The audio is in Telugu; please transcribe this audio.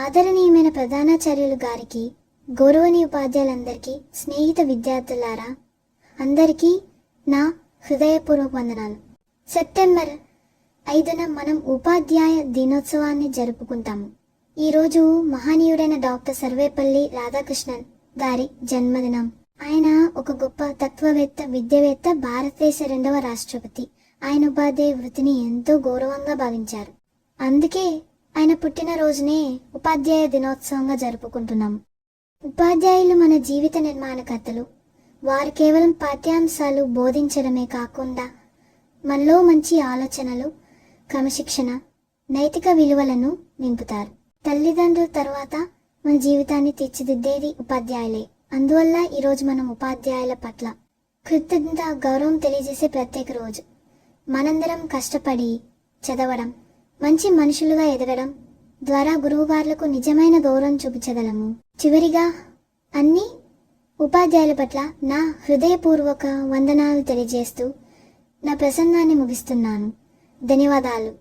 ఆదరణీయమైన ప్రధానాచార్యులు గారికి, గౌరవనీయ ఉపాధ్యాయులందరికీ, స్నేహిత విద్యార్థులారా అందరికీ నా హృదయపూర్వక వందనాలు. సెప్టెంబర్ 5న మనం ఉపాధ్యాయ దినోత్సవాన్ని జరుపుకుంటాము. ఈరోజు మహనీయుడైన డాక్టర్ సర్వేపల్లి రాధాకృష్ణన్ గారి జన్మదినం. ఆయన ఒక గొప్ప తత్వవేత్త, విద్యావేత్త, భారతదేశ 2వ రాష్ట్రపతి. ఆయన ఉపాధ్యాయ వృత్తిని ఎంతో గౌరవంగా భావించారు. అందుకే ఆయన పుట్టినరోజునే ఉపాధ్యాయ దినోత్సవంగా జరుపుకుంటున్నాము. ఉపాధ్యాయులు మన జీవిత నిర్మాణకర్తలు. వారు కేవలం పాఠ్యాంశాలు బోధించడమే కాకుండా మనలో మంచి ఆలోచనలు, క్రమశిక్షణ, నైతిక విలువలను నింపుతారు. తల్లిదండ్రుల తర్వాత మన జీవితాన్ని తీర్చిదిద్దేది ఉపాధ్యాయులే. అందువల్ల ఈరోజు మనం ఉపాధ్యాయుల పట్ల కృతజ్ఞత, గౌరవం తెలియజేసే ప్రత్యేక రోజు. మనందరం కష్టపడి చదవడం, మంచి మనుషులుగా ఎదగడం ద్వారా గురువుగారులకు నిజమైన గౌరవం చూపించగలము. చివరిగా అన్ని ఉపాధ్యాయుల పట్ల నా హృదయపూర్వక వందనాలు తెలియజేస్తూ నా ప్రసంగాన్ని ముగిస్తున్నాను. ధన్యవాదాలు.